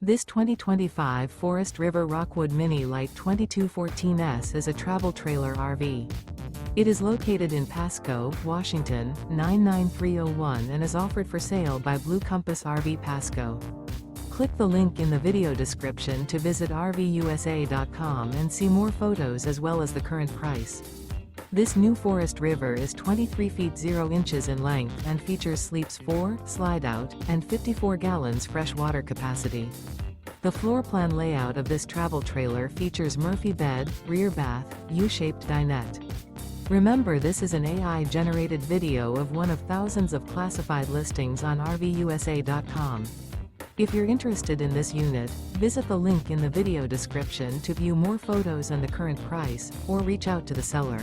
This 2025 Forest River Rockwood Mini Lite 2214S is a travel trailer RV. It is located in Pasco, Washington, 99301 and is offered for sale by Blue Compass RV Pasco. Click the link in the video description to visit RVUSA.com and see more photos as well as the current price. This new Forest River is 23 feet 0 inches in length and features sleeps 4, slide-out, and 54 gallons fresh water capacity. The floor plan layout of this travel trailer features Murphy bed, rear bath, U-shaped dinette. Remember, this is an AI-generated video of one of thousands of classified listings on RVUSA.com. If you're interested in this unit, visit the link in the video description to view more photos and the current price, or reach out to the seller.